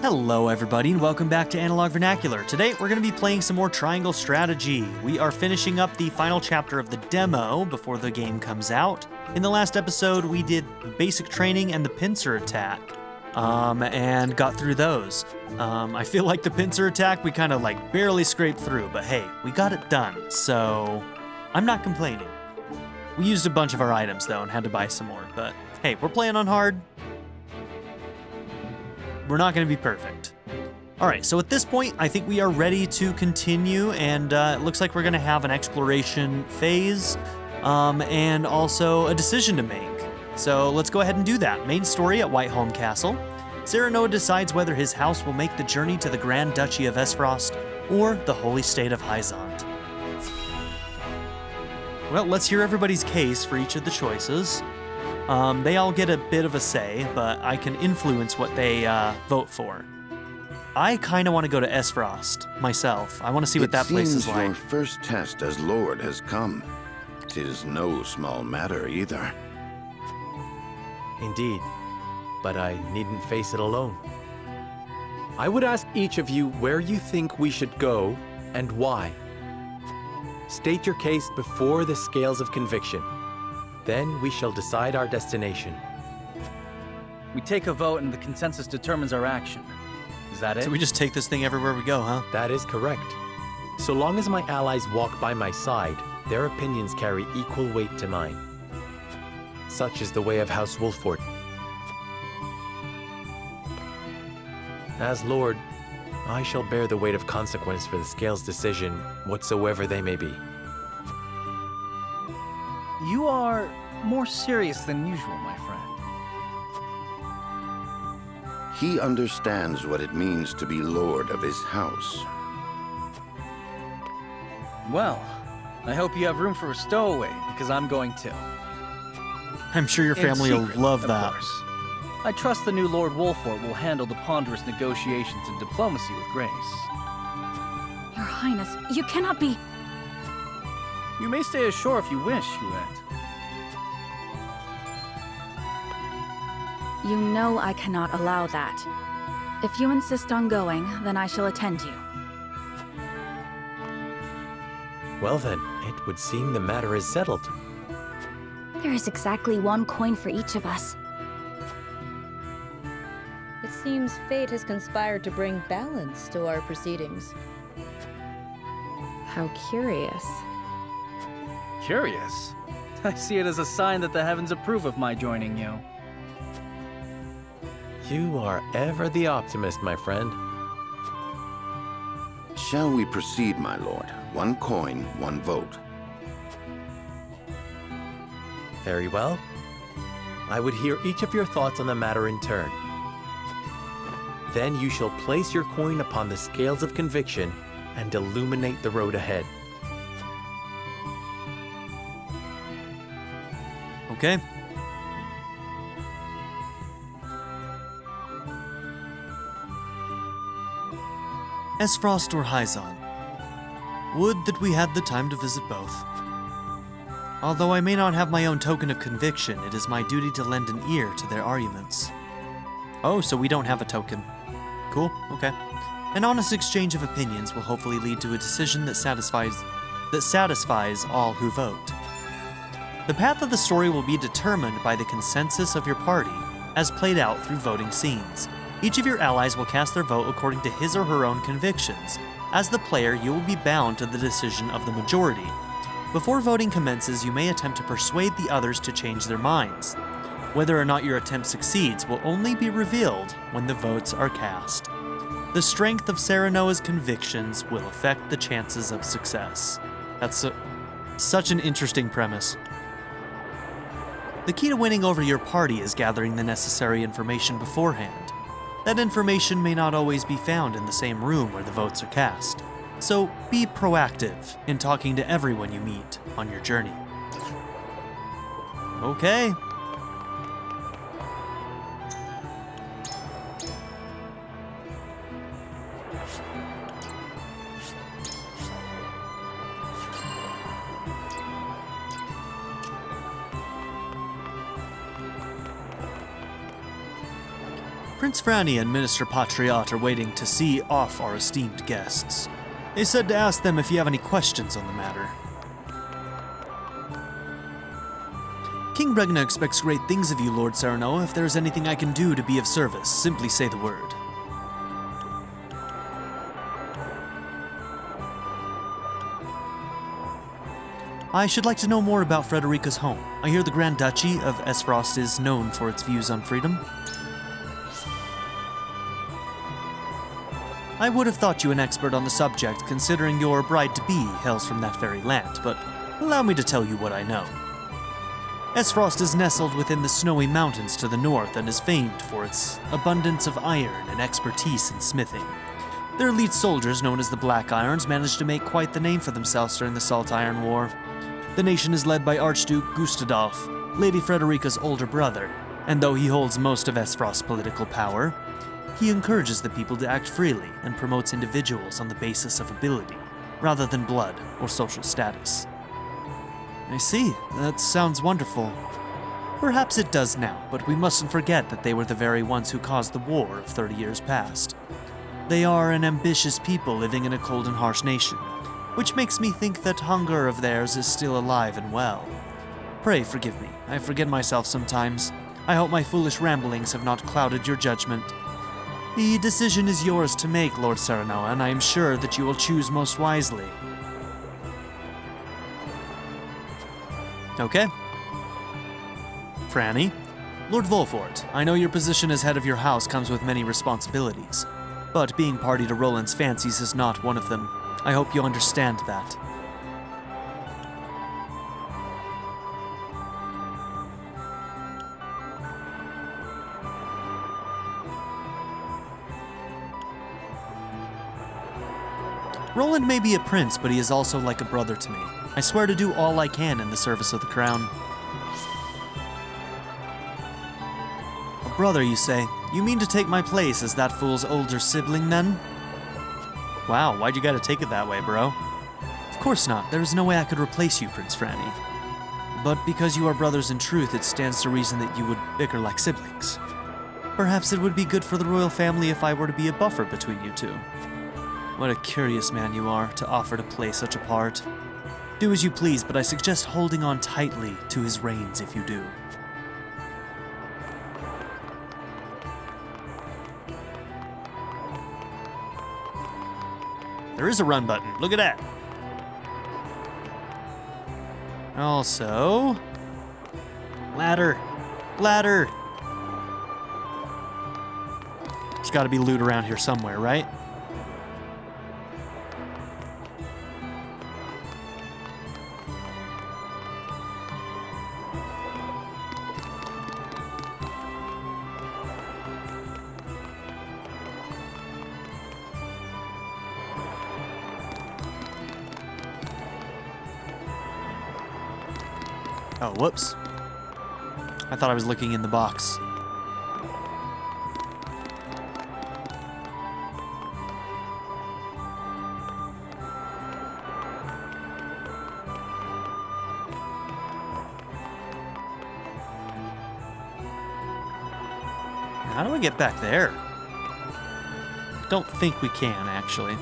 Hello everybody and welcome back to Analog Vernacular. Today we're going to be playing some more Triangle Strategy. We are finishing up the final chapter of the demo before the game comes out. In the last episode we did basic training and the pincer attack, and got through those. I feel like the pincer attack we kind of barely scraped through, but hey, we got it done, so I'm not complaining. We used a bunch of our items though and had to buy some more, but hey, we're playing on hard. We're not going to be perfect. All right, so at this point, I think we are ready to continue, and it looks like we're going to have an exploration phase, and also a decision to make. So let's go ahead and do that. Main story at Whiteholm Castle. Serenoa decides whether his house will make the journey to the Grand Duchy of Aesfrost or the Holy State of Hyzant. Well, let's hear everybody's case for each of the choices. They all get a bit of a say, but I can influence what they vote for. I kind of want to go to Aesfrost myself. I want to see what that place is like. Your first test as Lord has come. 'Tis no small matter either. Indeed, but I needn't face it alone. I would ask each of you where you think we should go and why. State your case before the scales of conviction. Then we shall decide our destination. We take a vote and the consensus determines our action. Is that it? So we just take this thing everywhere we go, huh? That is correct. So long as my allies walk by my side, their opinions carry equal weight to mine. Such is the way of House Wolford. As Lord, I shall bear the weight of consequence for the Scales' decision, whatsoever they may be. You are more serious than usual, my friend. He understands what it means to be Lord of his house. Well, I hope you have room for a stowaway, because I'm going to. I'm sure your family In will secret, love of that. course. I trust the new Lord Wolford will handle the ponderous negotiations and diplomacy with grace. Your Highness, you cannot be... You may stay ashore if you wish, Huette. You know I cannot allow that. If you insist on going, then I shall attend you. Well then, it would seem the matter is settled. There is exactly one coin for each of us. It seems fate has conspired to bring balance to our proceedings. How curious. Curious? I see it as a sign that the heavens approve of my joining you. You are ever the optimist, my friend. Shall we proceed, my lord? One coin, one vote. Very well. I would hear each of your thoughts on the matter in turn. Then you shall place your coin upon the scales of conviction and illuminate the road ahead. Okay. Aesfrost or Hyzant? Would that we had the time to visit both. Although I may not have my own token of conviction, it is my duty to lend an ear to their arguments. Oh, so we don't have a token. Cool, okay. An honest exchange of opinions will hopefully lead to a decision that satisfies all who vote. The path of the story will be determined by the consensus of your party, as played out through voting scenes. Each of your allies will cast their vote according to his or her own convictions. As the player, you will be bound to the decision of the majority. Before voting commences, you may attempt to persuade the others to change their minds. Whether or not your attempt succeeds will only be revealed when the votes are cast. The strength of Serenoa's convictions will affect the chances of success. That's such an interesting premise. The key to winning over your party is gathering the necessary information beforehand. That information may not always be found in the same room where the votes are cast. So be proactive in talking to everyone you meet on your journey. Okay. Prince Franny and Minister Patriot are waiting to see off our esteemed guests. They said to ask them if you have any questions on the matter. King Bregna expects great things of you, Lord Serenoa. If there is anything I can do to be of service, simply say the word. I should like to know more about Frederica's home. I hear the Grand Duchy of Aesfrost is known for its views on freedom. I would have thought you an expert on the subject, considering your bride-to-be hails from that very land, but allow me to tell you what I know. Aesfrost is nestled within the snowy mountains to the north and is famed for its abundance of iron and expertise in smithing. Their elite soldiers, known as the Black Irons, managed to make quite the name for themselves during the Salt Iron War. The nation is led by Archduke Gustadolf, Lady Frederica's older brother, and though he holds most of Aesfrost's political power, he encourages the people to act freely and promotes individuals on the basis of ability, rather than blood or social status. I see. That sounds wonderful. Perhaps it does now, but we mustn't forget that they were the very ones who caused the war of 30 years past. They are an ambitious people living in a cold and harsh nation, which makes me think that hunger of theirs is still alive and well. Pray forgive me. I forget myself sometimes. I hope my foolish ramblings have not clouded your judgment. The decision is yours to make, Lord Serenoa, and I am sure that you will choose most wisely. Okay. Franny? Lord Volfort, I know your position as head of your house comes with many responsibilities, but being party to Roland's fancies is not one of them. I hope you understand that. Roland may be a prince, but he is also like a brother to me. I swear to do all I can in the service of the crown. A brother, you say? You mean to take my place as that fool's older sibling, then? Wow, why'd you gotta take it that way, bro? Of course not. There is no way I could replace you, Prince Franny. But because you are brothers in truth, it stands to reason that you would bicker like siblings. Perhaps it would be good for the royal family if I were to be a buffer between you two. What a curious man you are, to offer to play such a part. Do as you please, but I suggest holding on tightly to his reins if you do. There is a run button. Look at that. Also, ladder. Ladder. There's got to be loot around here somewhere, right? Oh, whoops. I thought I was looking in the box. How do I get back there? Don't think we can, actually.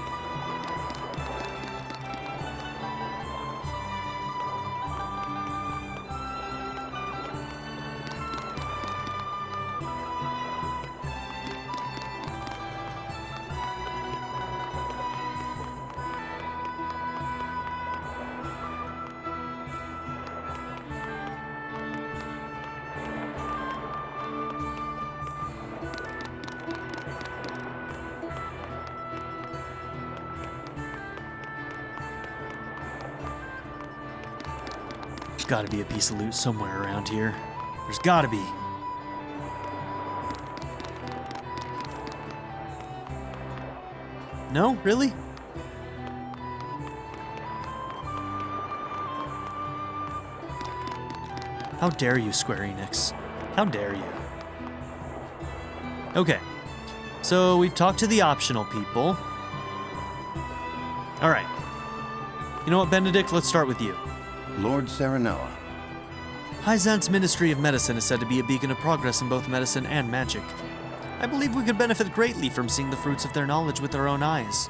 There's gotta be a piece of loot somewhere around here. There's gotta be. No? Really? How dare you, SquareEninx? How dare you? Okay. So we've talked to the optional people. Alright. You know what, Benedict? Let's start with you. Lord Serenoa. Hyzant's Ministry of Medicine is said to be a beacon of progress in both medicine and magic. I believe we could benefit greatly from seeing the fruits of their knowledge with our own eyes.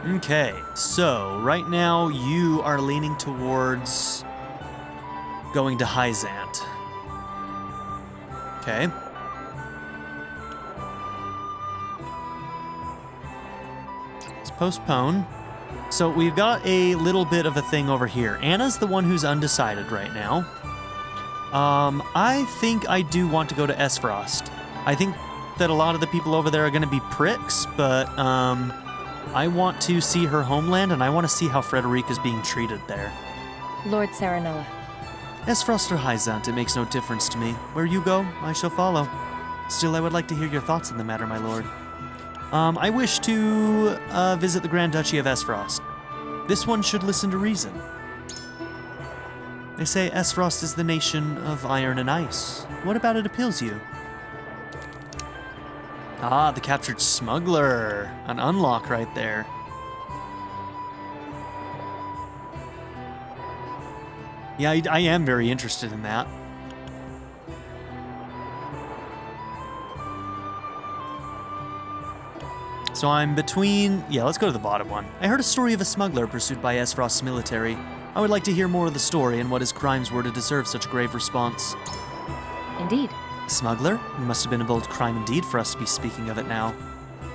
Okay, so right now you are leaning towards going to Hyzant. Okay. Let's postpone. So we've got a little bit of a thing over here. Anna's the one who's undecided right now. I think I do want to go to Aesfrost. I think that a lot of the people over there are going to be pricks, but I want to see her homeland, and I want to see how Frederica's being treated there. Lord Serenoa. Aesfrost or Hyzant, it makes no difference to me. Where you go, I shall follow. Still, I would like to hear your thoughts on the matter, my lord. I wish to visit the Grand Duchy of Aesfrost. This one should listen to reason. They say Aesfrost is the nation of iron and ice. What about it appeals you? Ah, the captured smuggler. An unlock right there. Yeah, I am very interested in that. So I'm between... Yeah, let's go to the bottom one. I heard a story of a smuggler pursued by Aesfrost's military. I would like to hear more of the story and what his crimes were to deserve such a grave response. Indeed. Smuggler? It must have been a bold crime indeed for us to be speaking of it now.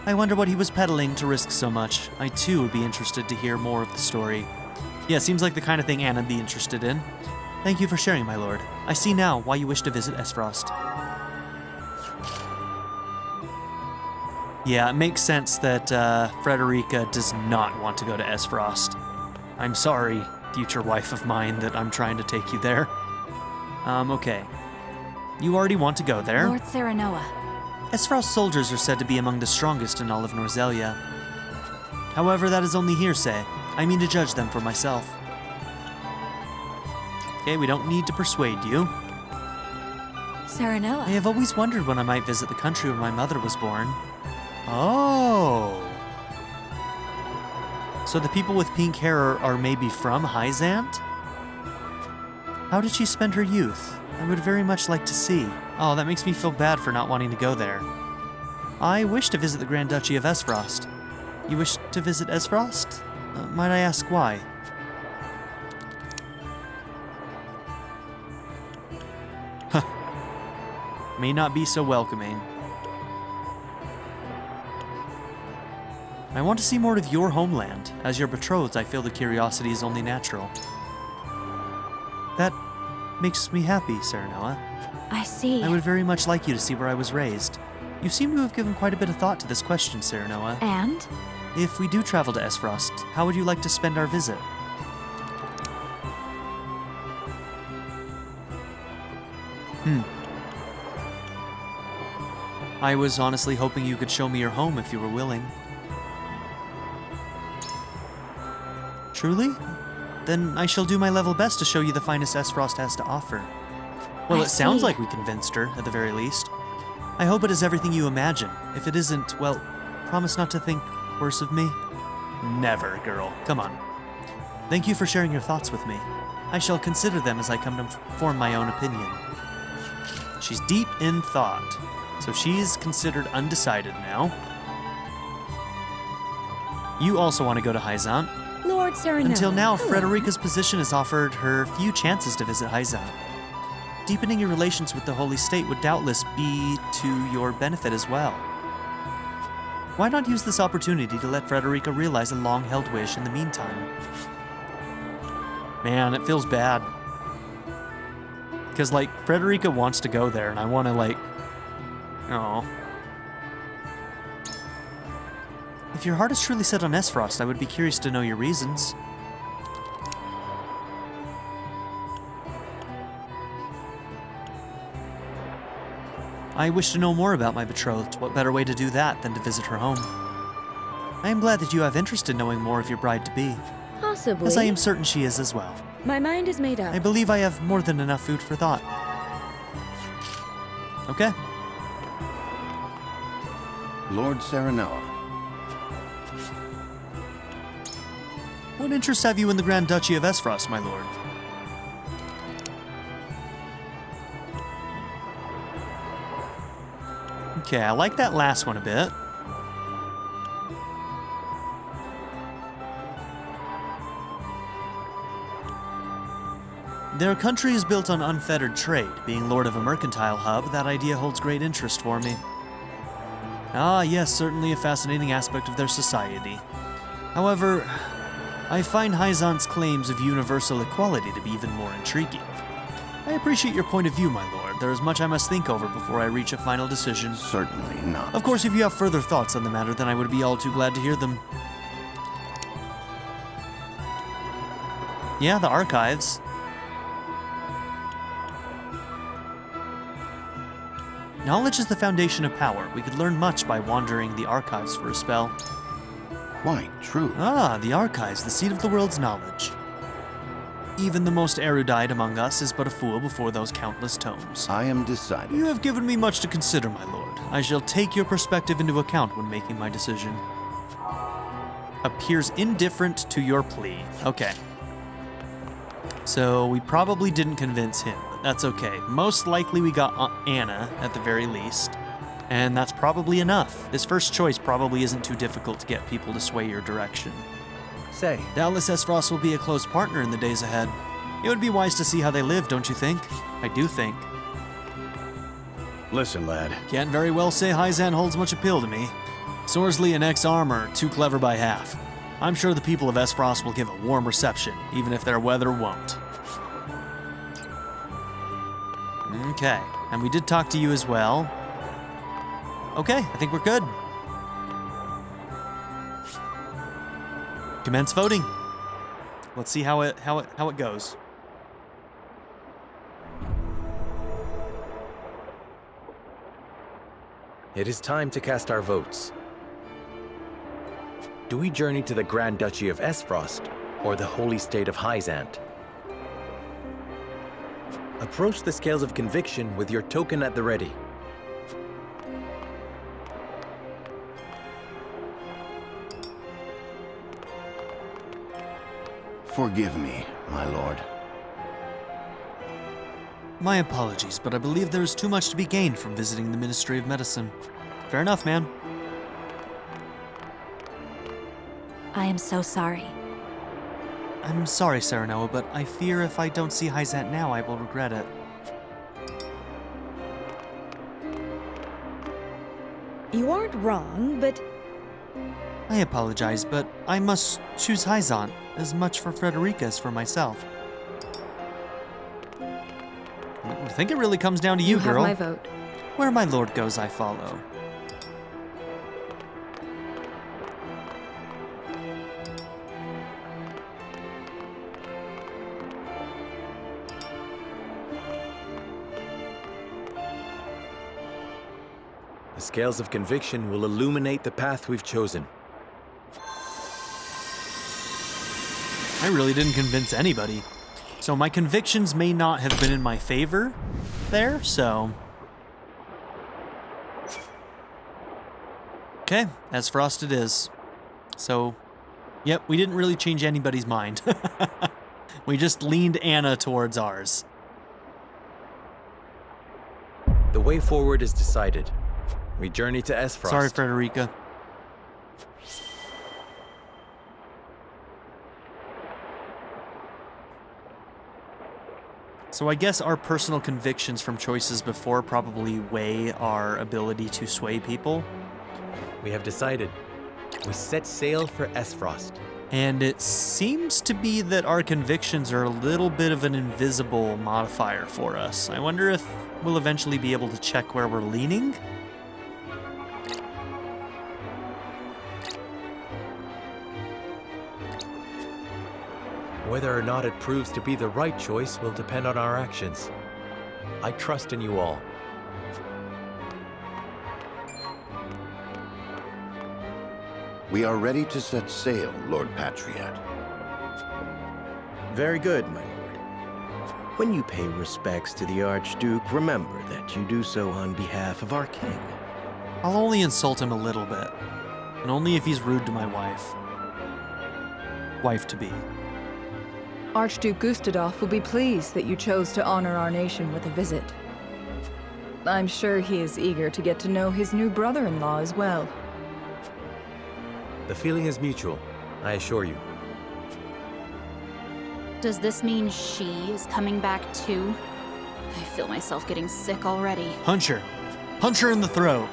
I wonder what he was peddling to risk so much. I too would be interested to hear more of the story. Yeah, seems like the kind of thing Anna'd be interested in. Thank you for sharing, my lord. I see now why you wish to visit Aesfrost. Yeah, it makes sense that Frederica does not want to go to Aesfrost. I'm sorry, future wife of mine, that I'm trying to take you there. Okay. You already want to go there. Lord Serenoa. Aesfrost soldiers are said to be among the strongest in all of Norzelia. However, that is only hearsay. I mean to judge them for myself. Okay, we don't need to persuade you. Serenoa. I have always wondered when I might visit the country where my mother was born. Oh. So the people with pink hair are maybe from Hyzant? How did she spend her youth? I would very much like to see. Oh, that makes me feel bad for not wanting to go there. I wish to visit the Grand Duchy of Aesfrost. You wish to visit Aesfrost? Might I ask why? May not be so welcoming. I want to see more of your homeland. As your betrothed, I feel the curiosity is only natural. That makes me happy, Serenoa. I see. I would very much like you to see where I was raised. You seem to have given quite a bit of thought to this question, Serenoa. And? If we do travel to Aesfrost, how would you like to spend our visit? I was honestly hoping you could show me your home if you were willing. Truly? Then I shall do my level best to show you the finest Aesfrost has to offer. Well, it sounds like we convinced her, at the very least. I hope it is everything you imagine. If it isn't, well, promise not to think worse of me. Never, girl. Come on. Thank you for sharing your thoughts with me. I shall consider them as I come to form my own opinion. She's deep in thought, so she's considered undecided now. You also want to go to Hyzant. Lord Serenoa. Until now, Hello. Frederica's position has offered her few chances to visit Hyzant. Deepening your relations with the Holy State would doubtless be to your benefit as well. Why not use this opportunity to let Frederica realize a long-held wish in the meantime? Man, it feels bad. Because, like, Frederica wants to go there, and I want to, like... Oh. If your heart is truly set on Aesfrost, I would be curious to know your reasons. I wish to know more about my betrothed. What better way to do that than to visit her home? I am glad that you have interest in knowing more of your bride-to-be, Possibly. as I am certain she is as well. My mind is made up. I believe I have more than enough food for thought. Okay. Lord Serenoa. What interest have you in the Grand Duchy of Aesfrost, my lord? Okay, I like that last one a bit. Their country is built on unfettered trade. Being lord of a mercantile hub, that idea holds great interest for me. Ah, yes, certainly a fascinating aspect of their society. However, I find Hyzant's claims of universal equality to be even more intriguing. I appreciate your point of view, my lord. There is much I must think over before I reach a final decision. Certainly not. Of course, if you have further thoughts on the matter, then I would be all too glad to hear them. Yeah, the archives. Knowledge is the foundation of power. We could learn much by wandering the archives for a spell. Quite true. Ah, the archives, the seat of the world's knowledge. Even the most erudite among us is but a fool before those countless tomes. I am decided. You have given me much to consider, my lord. I shall take your perspective into account when making my decision. Appears indifferent to your plea. Okay. So we probably didn't convince him, but that's okay. Most likely we got Anna at the very least. And that's probably enough. His first choice probably isn't too difficult to get people to sway your direction. Say, Doubtless Aesfrost will be a close partner in the days ahead. It would be wise to see how they live, don't you think? I do think. Listen, lad. Can't very well say Hyzan holds much appeal to me. Sorsley and X-Arm are too clever by half. I'm sure the people of Aesfrost will give a warm reception, even if their weather won't. Okay, and we did talk to you as well. Okay, I think we're good. Commence voting. Let's see how it goes. It is time to cast our votes. Do we journey to the Grand Duchy of Aesfrost or the Holy State of Hyzant? Approach the scales of conviction with your token at the ready. Forgive me, my lord. My apologies, but I believe there is too much to be gained from visiting the Ministry of Medicine. Fair enough, man. I am so sorry. I'm sorry, Serenoa, but I fear if I don't see Hyzant now, I will regret it. You aren't wrong, but I apologize, but I must choose Hyzant as much for Frederica as for myself. I think it really comes down to you, girl. You have my vote. Where my lord goes, I follow. The scales of conviction will illuminate the path we've chosen. I really didn't convince anybody. So my convictions may not have been in my favor there, so... Okay, Aesfrost it is. So, yep, we didn't really change anybody's mind. We just leaned Anna towards ours. The way forward is decided. We journey to Aesfrost. Sorry, Frederica. So I guess our personal convictions from choices before probably weigh our ability to sway people. We have decided. We set sail for Aesfrost. And it seems to be that our convictions are a little bit of an invisible modifier for us. I wonder if we'll eventually be able to check where we're leaning? Whether or not it proves to be the right choice will depend on our actions. I trust in you all. We are ready to set sail, Lord Patriot. Very good, my lord. When you pay respects to the Archduke, remember that you do so on behalf of our king. I'll only insult him a little bit. And only if he's rude to my wife. Wife-to-be. Archduke Gustadolf will be pleased that you chose to honor our nation with a visit. I'm sure he is eager to get to know his new brother-in-law as well. The feeling is mutual, I assure you. Does this mean she is coming back too? I feel myself getting sick already. Punch her. Punch her in the throat.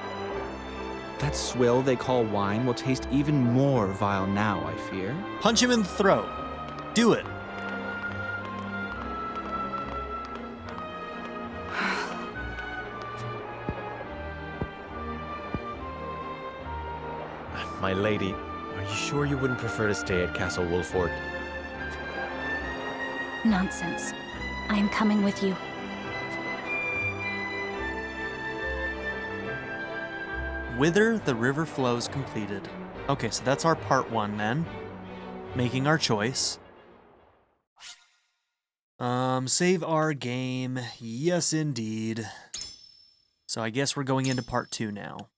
That swill they call wine will taste even more vile now, I fear. Punch him in the throat. Do it. My lady, are you sure you wouldn't prefer to stay at Castle Wolford? Nonsense. I am coming with you. Whither the river flows completed. Okay, so that's our part 1 then. Making our choice. Save our game. Yes, indeed. So I guess we're going into part 2 now.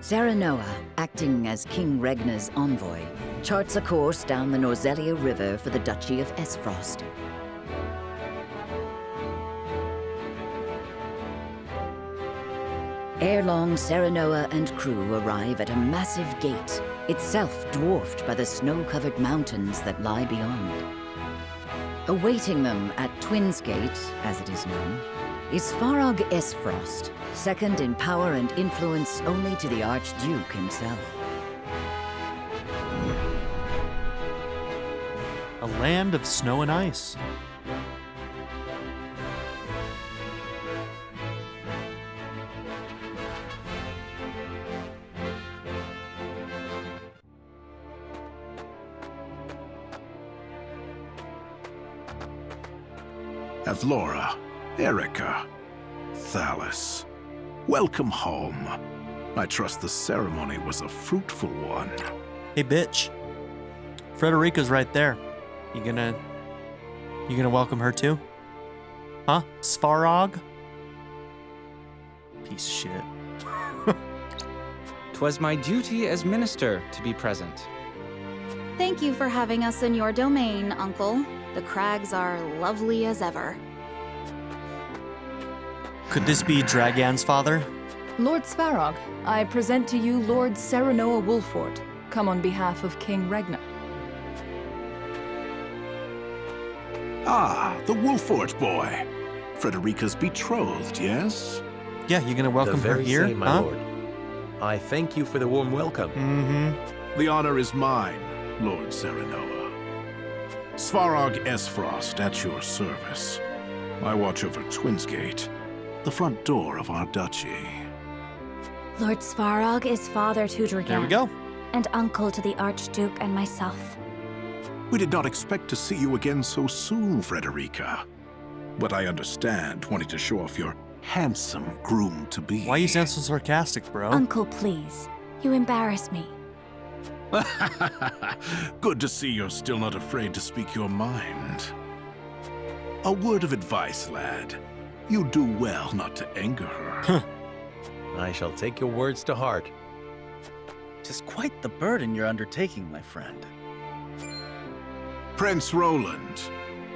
Serenoa, acting as King Regna's envoy, charts a course down the Norzelia River for the Duchy of Aesfrost. Ere long, Serenoa and crew arrive at a massive gate, itself dwarfed by the snow-covered mountains that lie beyond. Awaiting them at Twinsgate, as it is known, is Farog Aesfrost, second in power and influence only to the Archduke himself. A land of snow and ice. Avlora, Erica, Thalis. Welcome home. I trust the ceremony was a fruitful one. Hey, bitch. Frederica's right there. You gonna welcome her too? Huh? Svarog? Piece of shit. 'Twas my duty as minister to be present. Thank you for having us in your domain, Uncle. The crags are lovely as ever. Could this be Dragan's father? Lord Svarog, I present to you Lord Serenoa Wolford, come on behalf of King Regna. Ah, the Wolfort boy. Frederica's betrothed, yes? Yeah, you gonna welcome her here? Same, my lord. I thank you for the warm welcome. Mm-hmm. The honor is mine, Lord Serenoa. Svarog Aesfrost at your service. I watch over Twinsgate, the front door of our duchy. Lord Svarog is father to Dragan. There we go. And uncle to the Archduke and myself. We did not expect to see you again so soon, Frederica. But I understand wanting to show off your handsome groom-to-be. Why you sound so sarcastic, bro? Uncle, please. You embarrass me. Good to see you're still not afraid to speak your mind. A word of advice, lad. You do well not to anger her. I shall take your words to heart. Tis quite the burden you're undertaking, my friend. Prince Roland,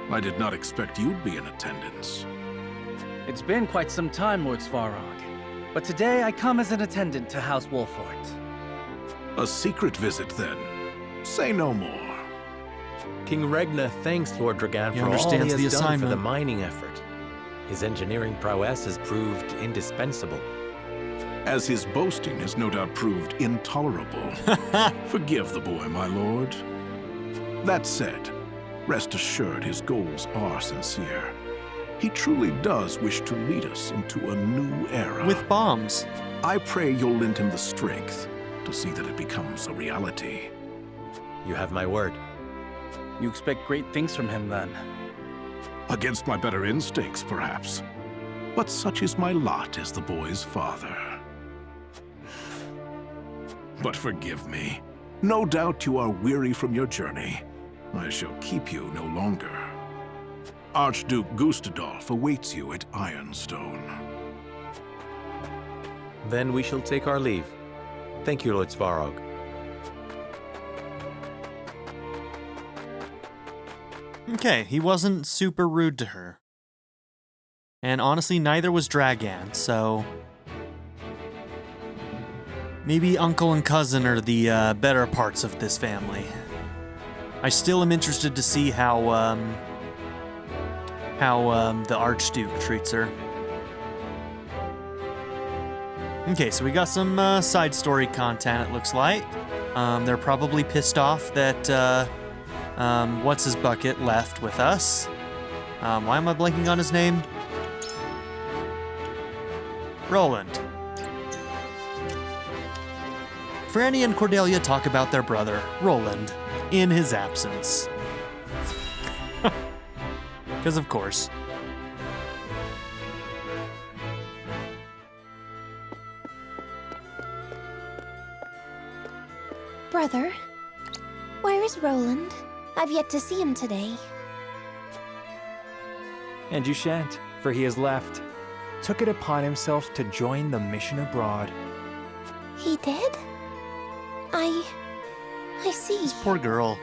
I did not expect you'd be in attendance. It's been quite some time, Lord Svarog. But today I come as an attendant to House Wolfort. A secret visit, then. Say no more. King Regna thanks Lord Dragan He for all he understands has the done for the assignment. mining effort. His engineering prowess has proved indispensable. As his boasting has no doubt proved intolerable. Forgive the boy, my lord. That said, rest assured his goals are sincere. He truly does wish to lead us into a new era. With bombs. I pray you'll lend him the strength to see that it becomes a reality. You have my word. You expect great things from him, then? Against my better instincts, perhaps. But such is my lot as the boy's father. But forgive me. No doubt you are weary from your journey. I shall keep you no longer. Archduke Gustadolf awaits you at Ironstone. Then we shall take our leave. Thank you, Lord Svarog. Okay, he wasn't super rude to her. And honestly, neither was Dragan, so... maybe uncle and cousin are the better parts of this family. I still am interested to see how the Archduke treats her. Okay, so we got some side story content, it looks like. They're probably pissed off that What's-His-Bucket left with us. Why am I blanking on his name? Roland. Franny and Cordelia talk about their brother, Roland, in his absence. Because of course. Brother, where is Roland? I've yet to see him today. And you shan't, for he has left. Took it upon himself to join the mission abroad. He did? I see. This poor girl.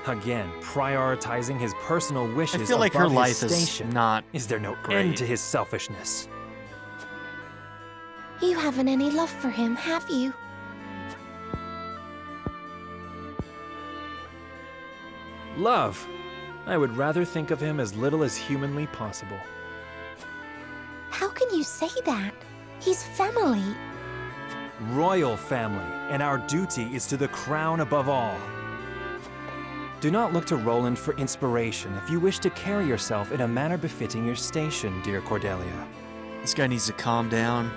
Again, prioritizing his personal wishes. I feel like her above life his is station. not Is there no great. end to his selfishness? You haven't any love for him, have you? Love. I would rather think of him as little as humanly possible. How can you say that? He's family. Royal family, and our duty is to the crown above all. Do not look to Roland for inspiration if you wish to carry yourself in a manner befitting your station, dear Cordelia. This guy needs to calm down.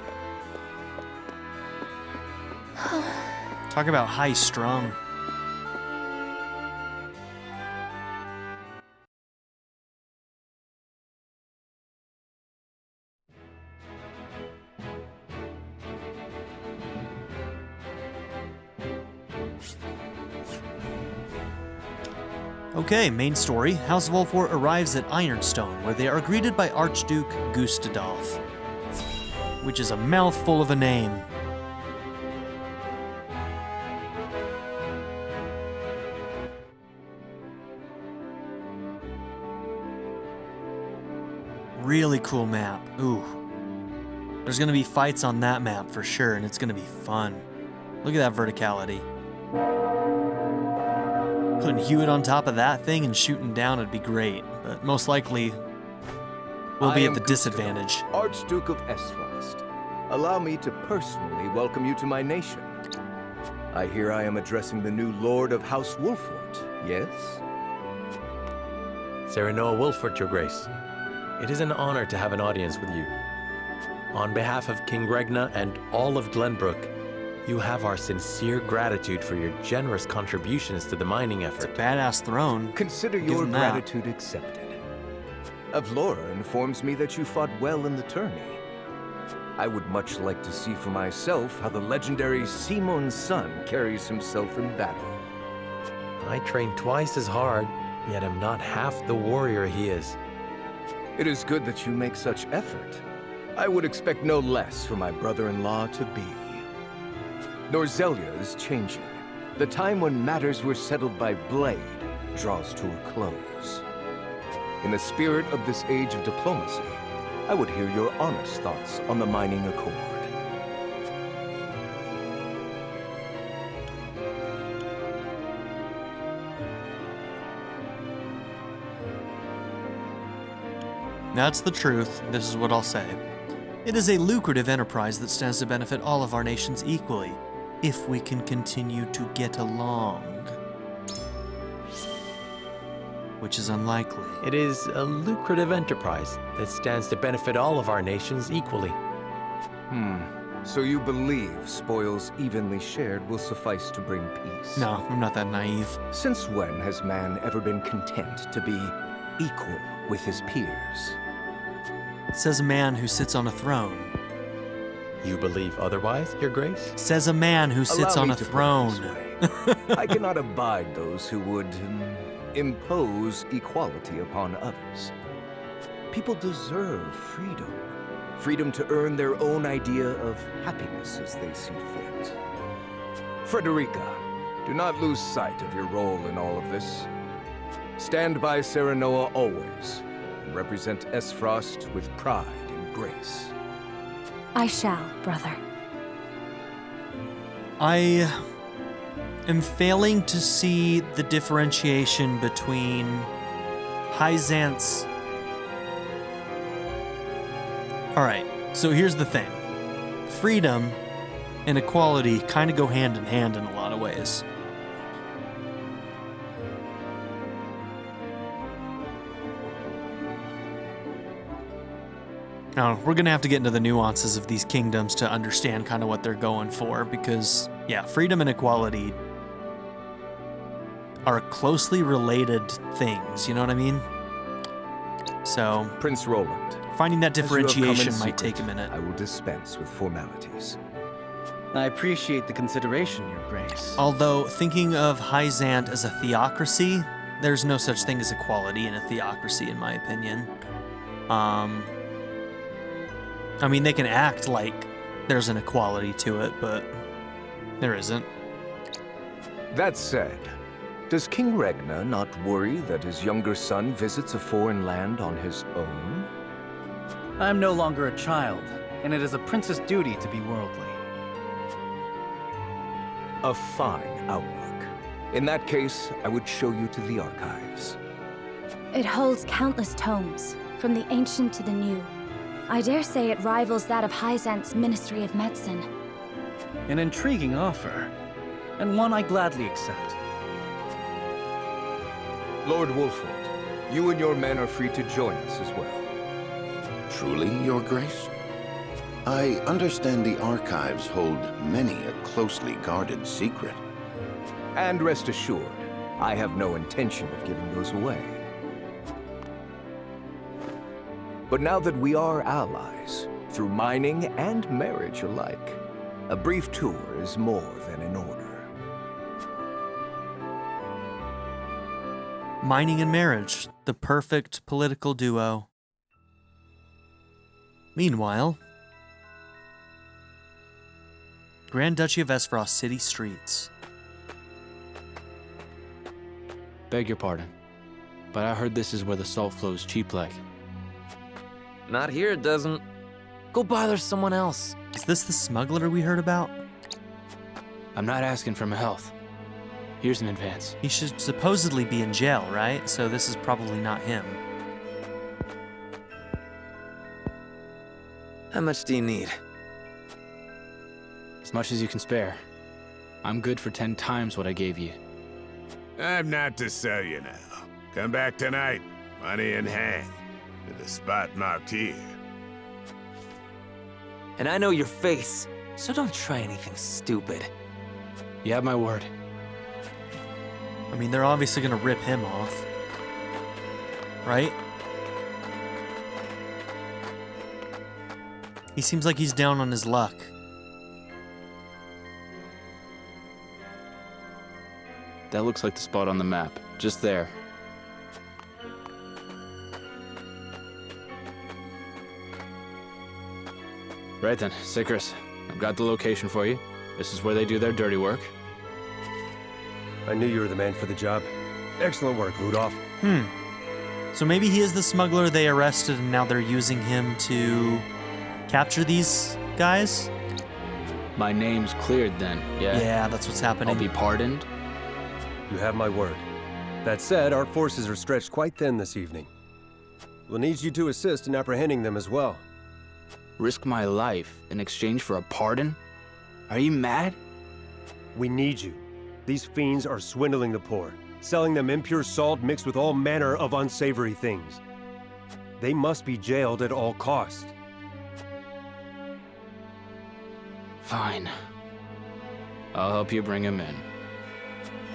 Talk about high-strung. Okay, main story. House of Wolfort arrives at Ironstone, where they are greeted by Archduke Gustadolf, which is a mouthful of a name. Really cool map. Ooh. There's gonna be fights on that map for sure, and it's gonna be fun. Look at that verticality. Putting Hewitt on top of that thing and shooting down would be great, but most likely we'll be at the disadvantage. Archduke of Aesfrost. Allow me to personally welcome you to my nation. I hear I am addressing the new Lord of House Wolfort, yes? Serenoa Wolfort, Your Grace. It is an honor to have an audience with you. On behalf of King Regna and all of Glenbrook, you have our sincere gratitude for your generous contributions to the mining effort. It's a badass throne. Consider your gratitude accepted. Avlora informs me that you fought well in the tourney. I would much like to see for myself how the legendary Simon's son carries himself in battle. I train twice as hard, yet am not half the warrior he is. It is good that you make such effort. I would expect no less for my brother-in-law to be. Norzelia is changing. The time when matters were settled by blade draws to a close. In the spirit of this age of diplomacy, I would hear your honest thoughts on the mining accord. That's the truth. This is what I'll say. It is a lucrative enterprise that stands to benefit all of our nations equally, if we can continue to get along. Which is unlikely. It is a lucrative enterprise that stands to benefit all of our nations equally. So you believe spoils evenly shared will suffice to bring peace? No, I'm not that naive. Since when has man ever been content to be equal with his peers? Says a man who sits on a throne. You believe otherwise, Your Grace? Says a man who sits on a throne. I cannot abide those who would impose equality upon others. People deserve freedom. freedom to earn their own idea of happiness as they see fit. Frederica, do not lose sight of your role in all of this. Stand by Serenoa always, and represent Aesfrost with pride and grace. I shall, brother. I am failing to see the differentiation between Hyzant's... Alright, so here's the thing. Freedom and equality kind of go hand in hand in a lot of ways. Now, we're going to have to get into the nuances of these kingdoms to understand kind of what they're going for, because, yeah, freedom and equality are closely related things, you know what I mean? So, Prince Roland, finding that as you have come in differentiation might secret, take a minute. I will dispense with formalities. I appreciate the consideration, Your Grace. Although, thinking of Hyzant as a theocracy, there's no such thing as equality in a theocracy, in my opinion. I mean, they can act like there's an equality to it, but there isn't. That said, does King Regna not worry that his younger son visits a foreign land on his own? I'm no longer a child, and it is a prince's duty to be worldly. A fine outlook. In that case, I would show you to the archives. It holds countless tomes, from the ancient to the new. I dare say it rivals that of Hyzant's Ministry of Medicine. An intriguing offer, and one I gladly accept. Lord Wolford, you and your men are free to join us as well. Truly, Your Grace? I understand the archives hold many a closely guarded secret. And rest assured, I have no intention of giving those away. But now that we are allies, through mining and marriage alike, a brief tour is more than in order. Mining and marriage, the perfect political duo. Meanwhile, Grand Duchy of Aesfrost city streets. Beg your pardon, but I heard this is where the salt flows cheap like. Not here, it doesn't. Go bother someone else. Is this the smuggler we heard about? I'm not asking for my health. Here's an advance. He should supposedly be in jail, right? So this is probably not him. How much do you need? As much as you can spare. I'm good for 10 times what I gave you. I'm not to sell you now. Come back tonight, money in hand, to the spot marked here. And I know your face, so don't try anything stupid. You have my word. I mean, they're obviously gonna rip him off. Right? He seems like he's down on his luck. That looks like the spot on the map. Just there. Right then, Sickers. I've got the location for you. This is where they do their dirty work. I knew you were the man for the job. Excellent work, Rudolph. So maybe he is the smuggler they arrested and now they're using him to capture these guys? My name's cleared then, yeah? Yeah, that's what's happening. I'll be pardoned? You have my word. That said, our forces are stretched quite thin this evening. We'll need you to assist in apprehending them as well. Risk my life in exchange for a pardon? Are you mad? We need you. These fiends are swindling the poor, selling them impure salt mixed with all manner of unsavory things. They must be jailed at all costs. Fine. I'll help you bring him in.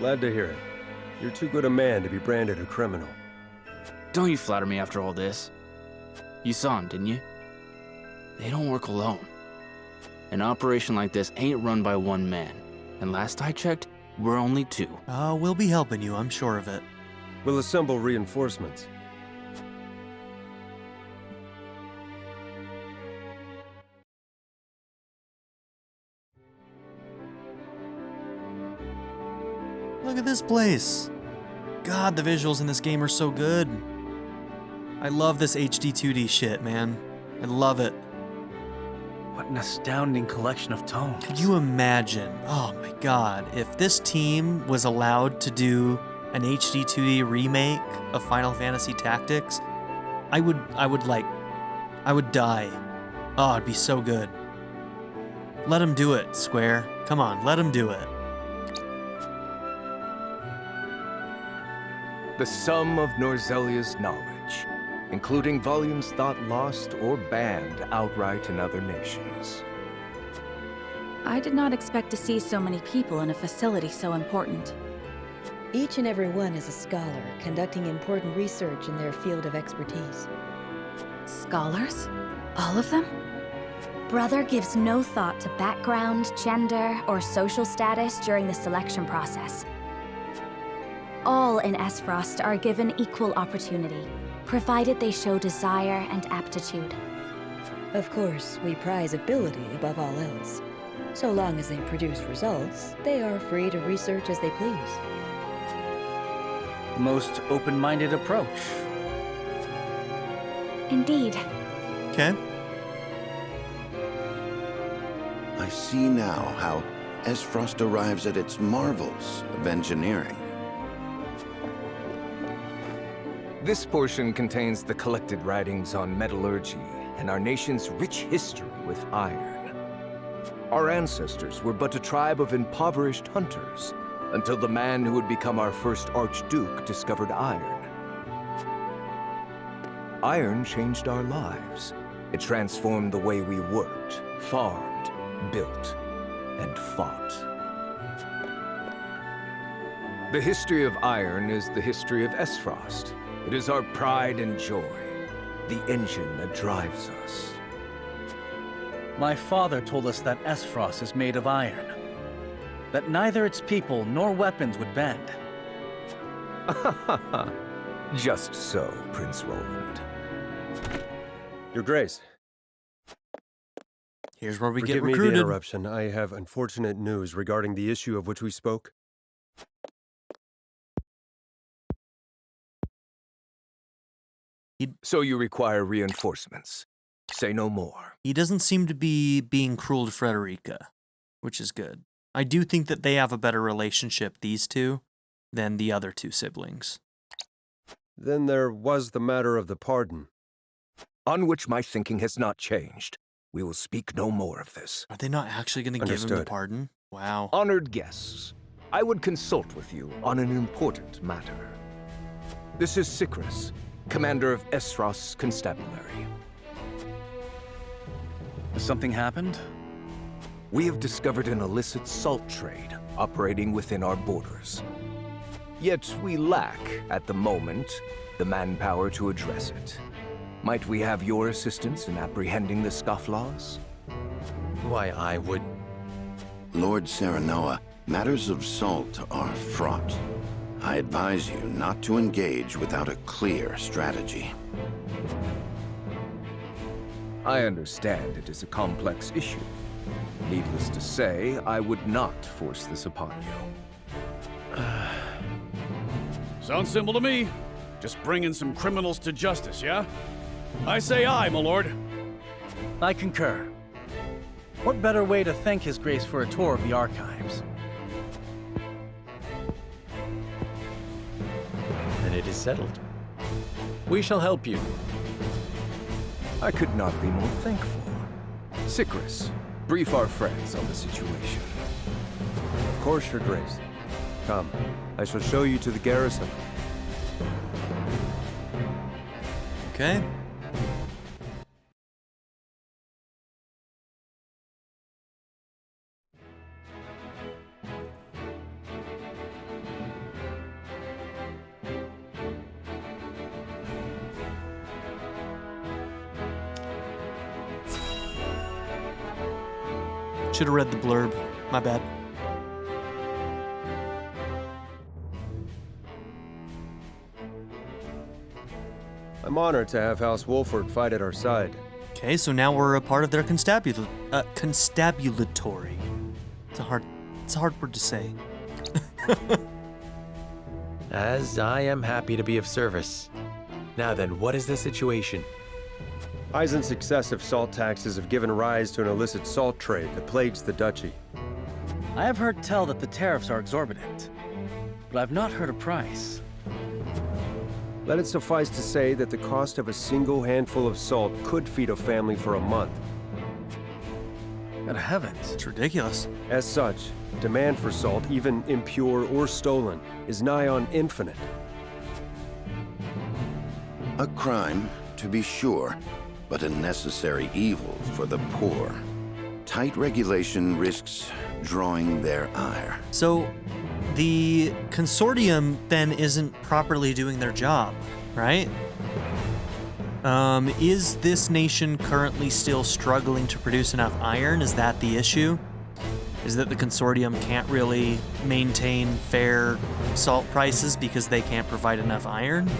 Glad to hear it. You're too good a man to be branded a criminal. Don't you flatter me after all this. You saw him, didn't you? They don't work alone. An operation like this ain't run by one man. And last I checked, we're only 2. We'll be helping you, I'm sure of it. We'll assemble reinforcements. Look at this place. God, the visuals in this game are so good. I love this HD 2D shit, man. I love it. What an astounding collection of tomes. Could you imagine, oh my god, if this team was allowed to do an HD 2D remake of Final Fantasy Tactics, I would die. Oh, it'd be so good. Let them do it, Square. Come on, let them do it. The sum of Norzelia's knowledge, including volumes thought lost or banned outright in other nations. I did not expect to see so many people in a facility so important. Each and every one is a scholar, conducting important research in their field of expertise. Scholars? All of them? Brother gives no thought to background, gender, or social status during the selection process. All in Aesfrost are given equal opportunity, provided they show desire and aptitude. Of course, we prize ability above all else. So long as they produce results, they are free to research as they please. Most open-minded approach. Indeed. Okay. I see now how Aesfrost arrives at its marvels of engineering. This portion contains the collected writings on metallurgy and our nation's rich history with iron. Our ancestors were but a tribe of impoverished hunters until the man who would become our first Archduke discovered iron. Iron changed our lives. It transformed the way we worked, farmed, built, and fought. The history of iron is the history of Aesfrost. It is our pride and joy, the engine that drives us. My father told us that Aesfrost is made of iron, that neither its people nor weapons would bend. Just so, Prince Roland. Your Grace. Here's where we get Forgive me recruited. the interruption. I have unfortunate news regarding the issue of which we spoke. So you require reinforcements. Say no more. He doesn't seem to be being cruel to Frederica, which is good. I do think that they have a better relationship, these two, than the other two siblings. Then there was the matter of the pardon. On which my thinking has not changed. We will speak no more of this. Are they not actually going to give him the pardon? Wow. Honored guests, I would consult with you on an important matter. This is Sicrus, commander of Aesfrost's constabulary. Has something happened? We have discovered an illicit salt trade operating within our borders. Yet we lack, at the moment, the manpower to address it. Might we have your assistance in apprehending the scofflaws? Why, I would... Lord Serenoa, matters of salt are fraught. I advise you not to engage without a clear strategy. I understand it is a complex issue. Needless to say, I would not force this upon you. Sounds simple to me. Just bringing some criminals to justice, yeah? I say aye, my lord. I concur. What better way to thank His Grace for a tour of the archives? Then it is settled. We shall help you. I could not be more thankful. Sicrus, brief our friends on the situation. Of course, Your Grace. Come, I shall show you to the garrison. Okay. Should have read the blurb. My bad. I'm honored to have House Wolford fight at our side. Okay, so now we're a part of their constabulatory. It's a hard word to say. as I am happy to be of service. Now then, what is the situation? Eisen's excessive salt taxes have given rise to an illicit salt trade that plagues the duchy. I have heard tell that the tariffs are exorbitant, but I've not heard a price. Let it suffice to say that the cost of a single handful of salt could feed a family for a month. Good heavens. It's ridiculous. As such, demand for salt, even impure or stolen, is nigh on infinite. A crime, to be sure, but a necessary evil for the poor. Tight regulation risks drawing their ire. So, the consortium then isn't properly doing their job, right? Is this nation currently still struggling to produce enough iron? Is that the issue? Is that the consortium can't really maintain fair salt prices because they can't provide enough iron?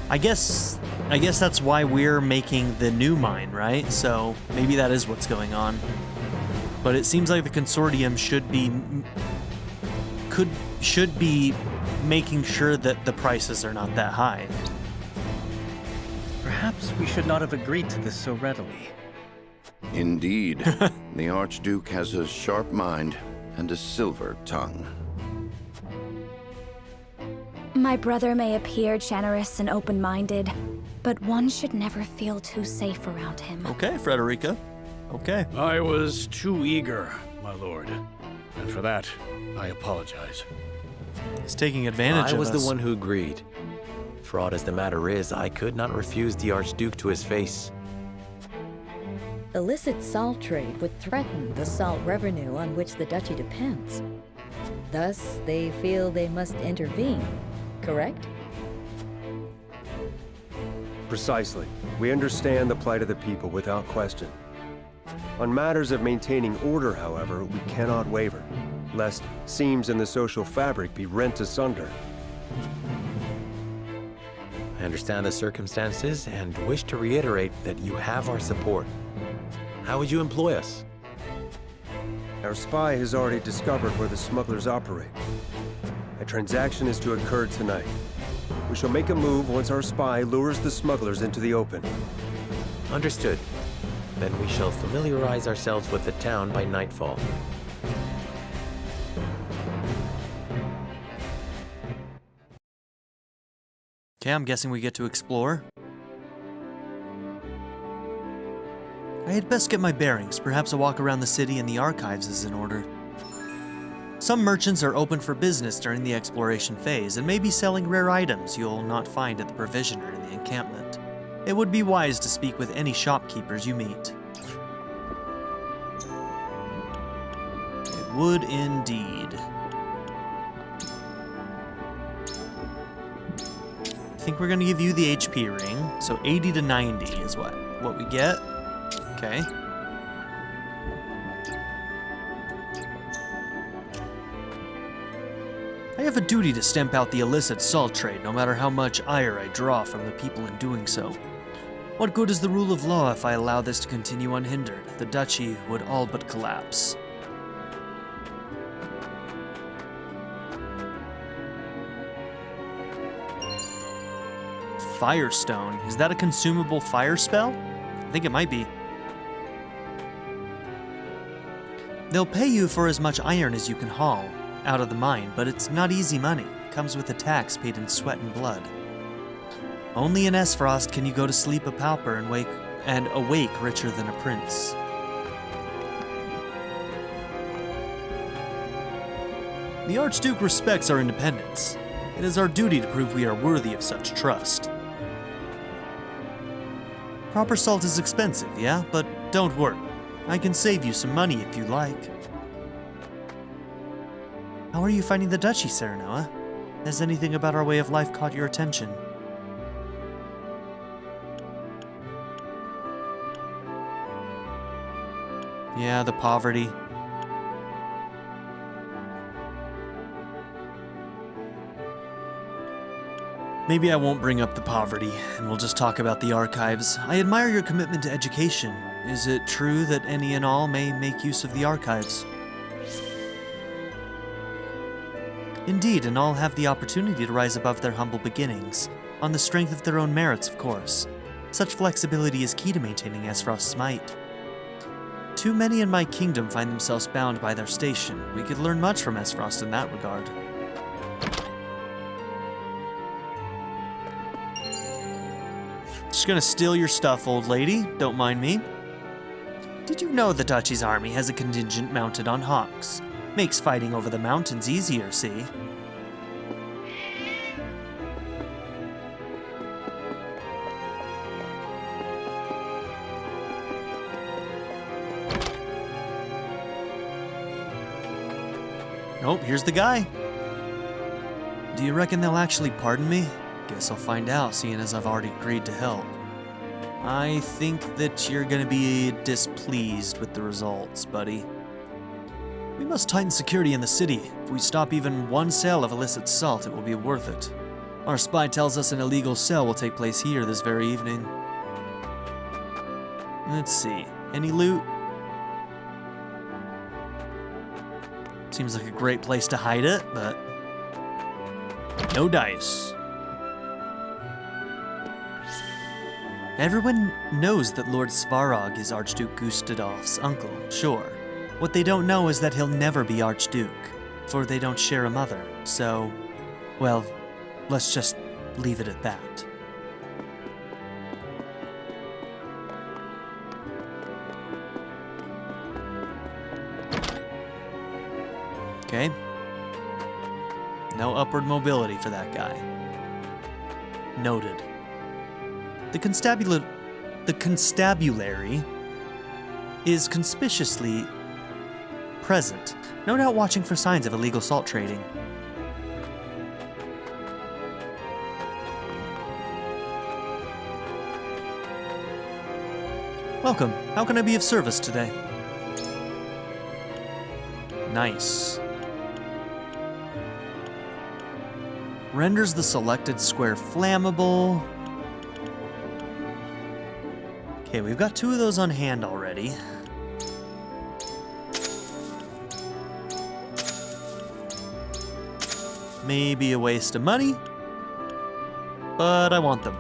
I guess that's why we're making the new mine, right? So maybe that is what's going on. But it seems like the consortium should be making sure that the prices are not that high. Perhaps we should not have agreed to this so readily. Indeed. The Archduke has a sharp mind and a silver tongue. My brother may appear generous and open-minded, but one should never feel too safe around him. Okay, Frederica. Okay. I was too eager, my lord. And for that, I apologize. He's taking advantage of us. I was the one who agreed. Fraught as the matter is, I could not refuse the Archduke to his face. Illicit salt trade would threaten the salt revenue on which the duchy depends. Thus, they feel they must intervene, correct? Precisely. We understand the plight of the people without question. On matters of maintaining order, however, we cannot waver, lest seams in the social fabric be rent asunder. I understand the circumstances and wish to reiterate that you have our support. How would you employ us? Our spy has already discovered where the smugglers operate. A transaction is to occur tonight. We shall make a move once our spy lures the smugglers into the open. Understood. Then we shall familiarize ourselves with the town by nightfall. Okay, I'm guessing we get to explore. I had best get my bearings. Perhaps a walk around the city and the archives is in order. Some merchants are open for business during the exploration phase and may be selling rare items you'll not find at the provisioner in the encampment. It would be wise to speak with any shopkeepers you meet. It would indeed. I think we're gonna give you the HP ring. So 80 to 90 is what we get. Okay. I have a duty to stamp out the illicit salt trade, no matter how much ire I draw from the people in doing so. What good is the rule of law if I allow this to continue unhindered? The duchy would all but collapse. Firestone. Is that a consumable fire spell? I think it might be. They'll pay you for as much iron as you can haul out of the mine, but it's not easy money. It comes with a tax paid in sweat and blood. Only in Aesfrost can you go to sleep a pauper and awake richer than a prince. The Archduke respects our independence. It is our duty to prove we are worthy of such trust. Proper salt is expensive, yeah? But don't worry. I can save you some money if you like. How are you finding the duchy, Serenoa? Has anything about our way of life caught your attention? Yeah, the poverty. Maybe I won't bring up the poverty, and we'll just talk about the archives. I admire your commitment to education. Is it true that any and all may make use of the archives? Indeed, and all have the opportunity to rise above their humble beginnings, on the strength of their own merits, of course. Such flexibility is key to maintaining Aesfrost's might. Too many in my kingdom find themselves bound by their station. We could learn much from Aesfrost in that regard. Just gonna steal your stuff, old lady. Don't mind me. Did you know the Duchy's army has a contingent mounted on hawks? Makes fighting over the mountains easier, see? Oh, here's the guy. Do you reckon they'll actually pardon me? Guess I'll find out, seeing as I've already agreed to help. I think that you're gonna be displeased with the results, buddy. We must tighten security in the city. If we stop even one sale of illicit salt, it will be worth it. Our spy tells us an illegal sale will take place here this very evening. Let's see. Any loot? Seems like a great place to hide it, but no dice. Everyone knows that Lord Svarog is Archduke Gustadolf's uncle, sure. What they don't know is that he'll never be Archduke, for they don't share a mother, so, well, let's just leave it at that. Okay. No upward mobility for that guy. Noted. The constabulary is conspicuously present, no doubt watching for signs of illegal salt trading. Welcome. How can I be of service today? Nice. Renders the selected square flammable. Okay, we've got 2 of those on hand already. Maybe a waste of money, but I want them.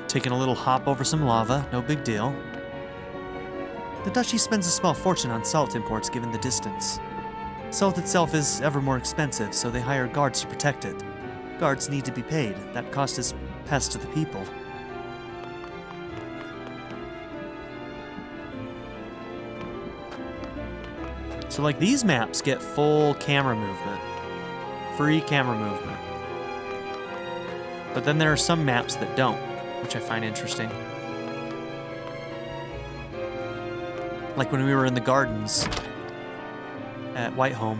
Taking a little hop over some lava, no big deal. The duchy spends a small fortune on salt imports given the distance. Salt itself is ever more expensive, so they hire guards to protect it. Guards need to be paid. That cost is passed to the people. So like these maps get full camera movement. Free camera movement. But then there are some maps that don't, which I find interesting. Like when we were in the gardens at Whiteholm.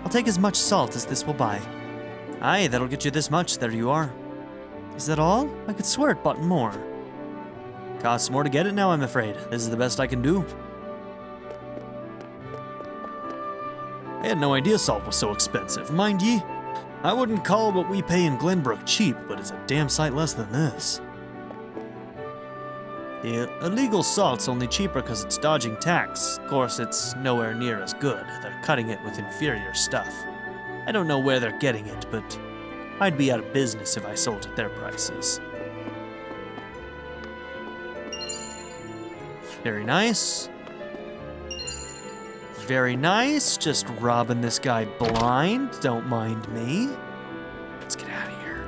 I'll take as much salt as this will buy. Aye, that'll get you this much, there you are. Is that all? I could swear it bought more. Costs more to get it now, I'm afraid. This is the best I can do. I had no idea salt was so expensive, mind ye. I wouldn't call what we pay in Glenbrook cheap, but it's a damn sight less than this. The illegal salt's only cheaper because it's dodging tax. Of course, it's nowhere near as good. They're cutting it with inferior stuff. I don't know where they're getting it, but I'd be out of business if I sold at their prices. Very nice. Very nice. Just robbing this guy blind. Don't mind me. Let's get out of here.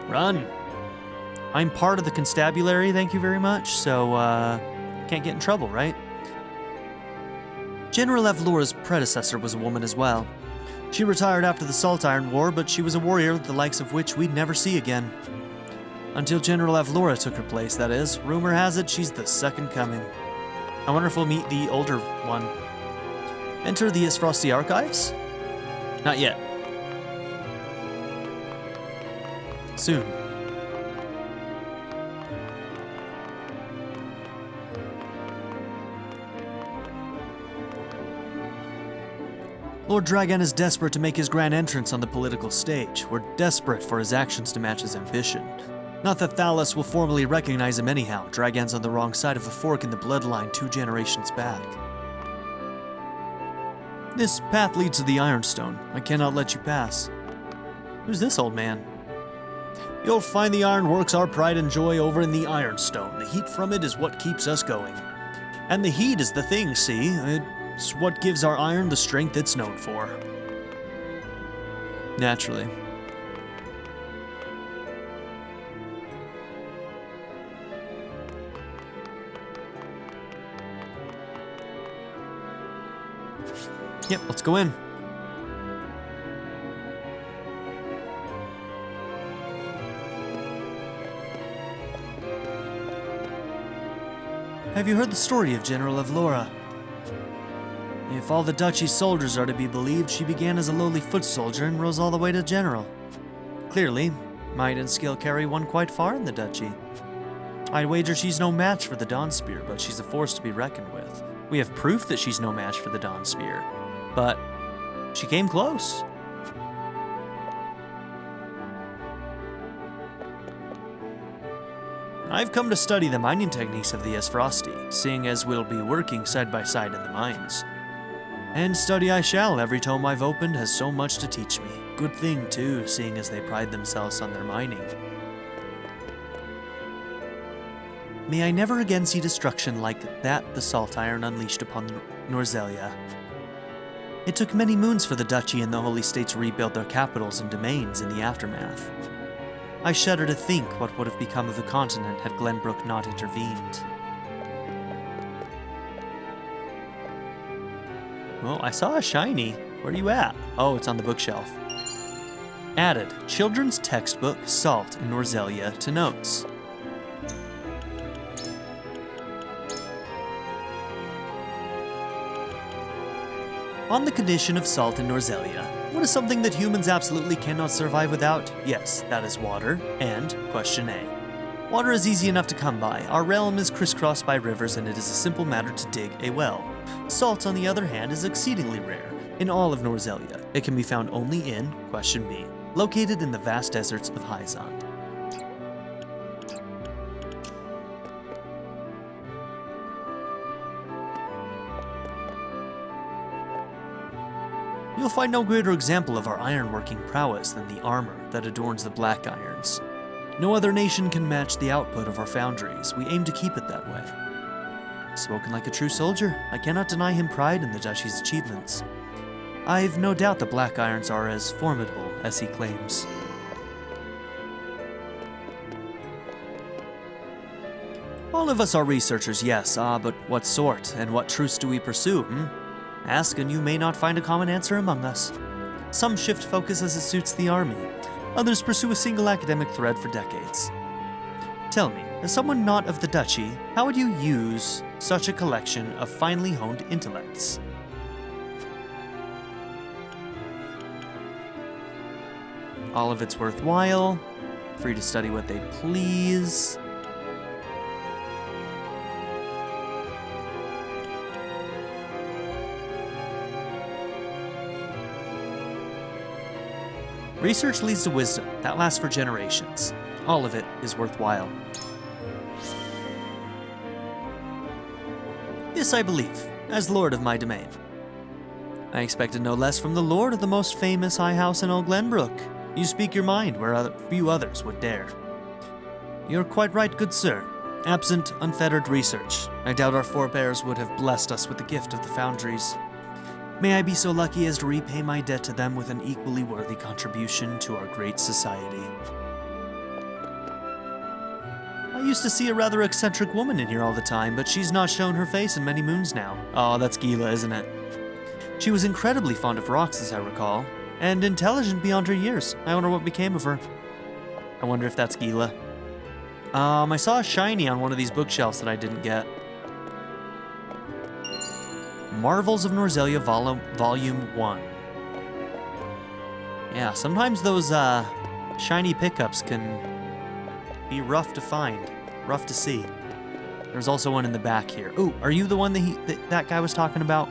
Run. I'm part of the constabulary, thank you very much, so, can't get in trouble, right? General Evlora's predecessor was a woman as well. She retired after the Salt Iron War, but she was a warrior the likes of which we'd never see again. Until General Evlora took her place, that is. Rumor has it she's the second coming. I wonder if we'll meet the older one. Enter the Aesfrosti archives? Not yet. Soon. Lord Dragan is desperate to make his grand entrance on the political stage. We're desperate for his actions to match his ambition. Not that Thalos will formally recognize him anyhow. Dragan's on the wrong side of the fork in the bloodline 2 generations back. This path leads to the Ironstone. I cannot let you pass. Who's this old man? You'll find the ironworks our pride and joy over in the Ironstone. The heat from it is what keeps us going. And the heat is the thing, see? It's what gives our iron the strength it's known for. Naturally. Yep, let's go in. Have you heard the story of General Evlora? If all the duchy's soldiers are to be believed, she began as a lowly foot soldier and rose all the way to general. Clearly, might and skill carry one quite far in the duchy. I'd wager she's no match for the Dawnspear, but she's a force to be reckoned with. We have proof that she's no match for the Dawnspear, but she came close. I've come to study the mining techniques of the Aesfrosti, seeing as we'll be working side by side in the mines. And study I shall. Every tome I've opened has so much to teach me. Good thing, too, seeing as they pride themselves on their mining. May I never again see destruction like that the salt iron unleashed upon Norzelia. It took many moons for the Duchy and the Holy State to rebuild their capitals and domains in the aftermath. I shudder to think what would have become of the continent had Glenbrook not intervened. Well, I saw a shiny. Where are you at? Oh, it's on the bookshelf. Added, children's textbook, Salt in Norzelia to notes. On the condition of salt in Norzelia, what is something that humans absolutely cannot survive without? Yes, that is water, and question A. Water is easy enough to come by. Our realm is crisscrossed by rivers and it is a simple matter to dig a well. Salt, on the other hand, is exceedingly rare. In all of Norzelia, it can be found only in, question B, located in the vast deserts of Hyzon. You'll find no greater example of our ironworking prowess than the armor that adorns the Black Irons. No other nation can match the output of our foundries. We aim to keep it that way. Spoken like a true soldier, I cannot deny him pride in the Duchy's achievements. I've no doubt the Black Irons are as formidable as he claims. All of us are researchers, yes, but what sort, and what truths do we pursue, Ask and you may not find a common answer among us. Some shift focus as it suits the army. Others pursue a single academic thread for decades. Tell me, as someone not of the Duchy, how would you use such a collection of finely honed intellects? All of it's worthwhile, free to study what they please. Research leads to wisdom that lasts for generations. All of it is worthwhile. This I believe, as lord of my domain. I expected no less from the lord of the most famous high house in Old Glenbrook. You speak your mind where few others would dare. You're quite right, good sir. Absent unfettered research, I doubt our forebears would have blessed us with the gift of the foundries. May I be so lucky as to repay my debt to them with an equally worthy contribution to our great society. I used to see a rather eccentric woman in here all the time, but she's not shown her face in many moons now. Oh, that's Gila, isn't it? She was incredibly fond of rocks, as I recall, and intelligent beyond her years. I wonder what became of her. I wonder if that's Gila. I saw a shiny on one of these bookshelves that I didn't get. Marvels of Norzelia, Volume 1. Yeah, sometimes those shiny pickups can be rough to find, rough to see. There's also one in the back here. Ooh, are you the one that guy was talking about?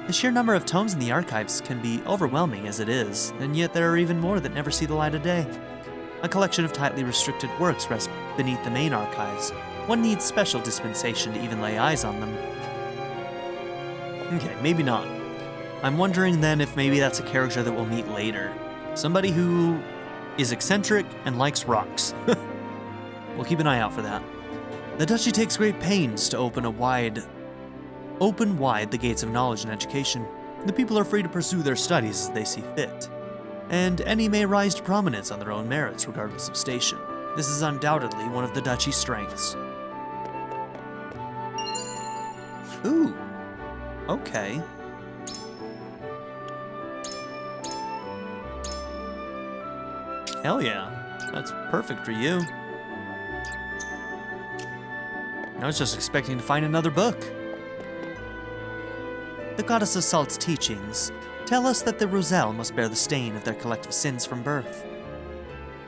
The sheer number of tomes in the archives can be overwhelming as it is, and yet there are even more that never see the light of day. A collection of tightly restricted works rests beneath the main archives. One needs special dispensation to even lay eyes on them. Okay, maybe not. I'm wondering then if maybe that's a character that we'll meet later. Somebody who is eccentric and likes rocks. We'll keep an eye out for that. The Duchy takes great pains to open wide the gates of knowledge and education. The people are free to pursue their studies as they see fit, and any may rise to prominence on their own merits regardless of station. This is undoubtedly one of the Duchy's strengths. Ooh, okay. Hell yeah, that's perfect for you. I was just expecting to find another book. The Goddess of Salt's teachings tell us that the Roselle must bear the stain of their collective sins from birth.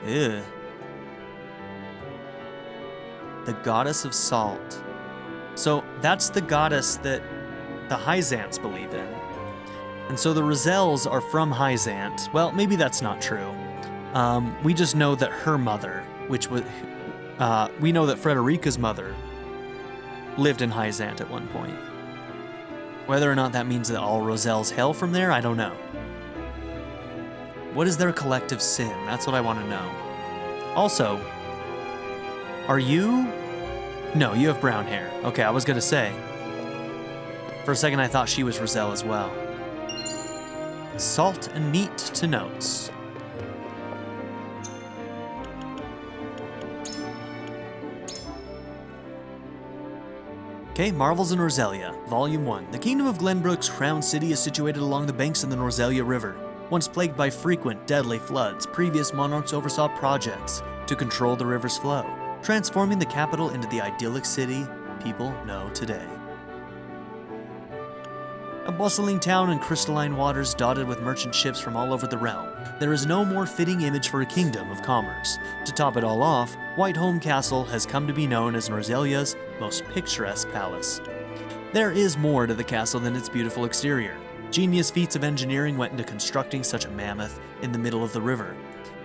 Ew. The Goddess of Salt. So that's the goddess that the Hyzants believe in. And so the Roselles are from Hyzant. Well, maybe that's not true. We just know that her mother, which was, we know that Frederica's mother lived in Hyzant at one point. Whether or not that means that all Roselles hail from there, I don't know. What is their collective sin? That's what I want to know. Also, are you... No, you have brown hair. Okay, I was going to say. For a second, I thought she was Roselle as well. Salt and meat to notes. Okay, Marvels in Norzelia, Volume 1. The Kingdom of Glenbrook's crown city is situated along the banks of the Norzelia River. Once plagued by frequent, deadly floods, previous monarchs oversaw projects to control the river's flow, transforming the capital into the idyllic city people know today. A bustling town and crystalline waters dotted with merchant ships from all over the realm, there is no more fitting image for a kingdom of commerce. To top it all off, Whiteholm Castle has come to be known as Norzelia's most picturesque palace. There is more to the castle than its beautiful exterior. Genius feats of engineering went into constructing such a mammoth in the middle of the river,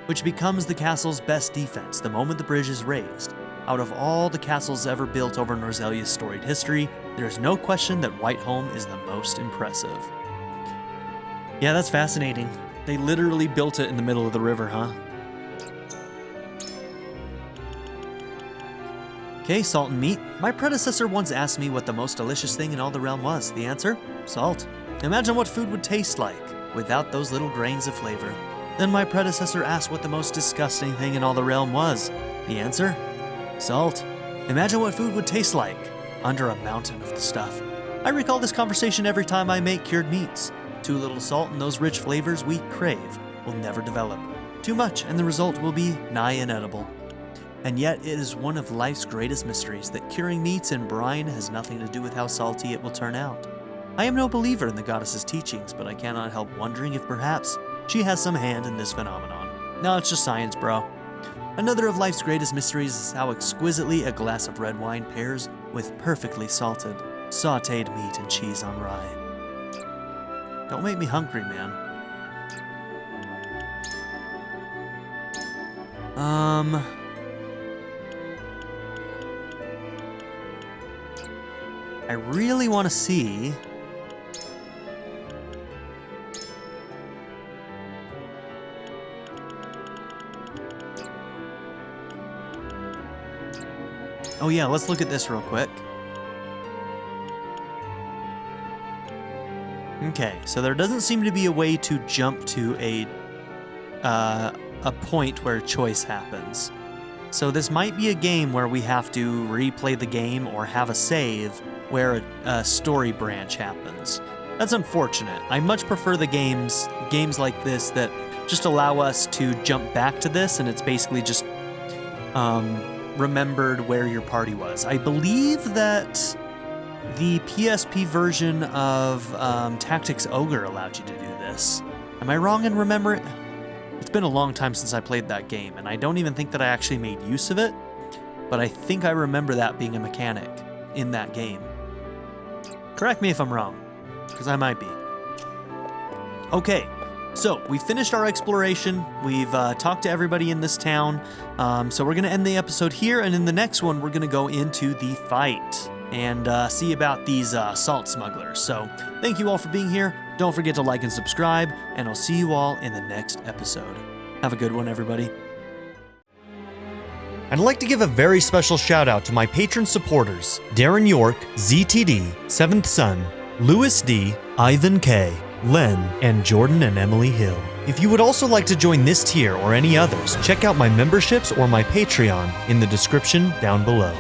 which becomes the castle's best defense the moment the bridge is raised. Out of all the castles ever built over Norzelia's storied history, there is no question that Whiteholm is the most impressive. Yeah, that's fascinating. They literally built it in the middle of the river, huh? Okay, salt and meat. My predecessor once asked me what the most delicious thing in all the realm was. The answer? Salt. Imagine what food would taste like without those little grains of flavor. Then my predecessor asked what the most disgusting thing in all the realm was. The answer? Salt. Imagine what food would taste like under a mountain of the stuff. I recall this conversation every time I make cured meats. Too little salt and those rich flavors we crave will never develop. Too much and the result will be nigh inedible. And yet it is one of life's greatest mysteries that curing meats in brine has nothing to do with how salty it will turn out. I am no believer in the goddess's teachings, but I cannot help wondering if perhaps she has some hand in this phenomenon. No, it's just science, bro. Another of life's greatest mysteries is how exquisitely a glass of red wine pairs with perfectly salted, sautéed meat and cheese on rye. Don't make me hungry, man. I really want to see... Oh yeah, let's look at this real quick. Okay, so there doesn't seem to be a way to jump to a point where choice happens. So this might be a game where we have to replay the game or have a save where a story branch happens. That's unfortunate. I much prefer the games like this that just allow us to jump back to this, and it's basically just remembered where your party was. I believe that the PSP version of Tactics Ogre allowed you to do this. Am I wrong in remembering? It's been a long time since I played that game, and I don't even think that I actually made use of it, but I think I remember that being a mechanic in that game. Correct me if I'm wrong, because I might be. Okay, so we finished our exploration. We've talked to everybody in this town, so we're going to end the episode here, and in the next one, we're going to go into the fight and see about these salt smugglers. So thank you all for being here. Don't forget to like and subscribe, and I'll see you all in the next episode. Have a good one, everybody. I'd like to give a very special shout out to my patron supporters, Darren York, ZTD, 7th Son, Louis D, Ivan K, Len, and Jordan and Emily Hill. If you would also like to join this tier or any others, check out my memberships or my Patreon in the description down below.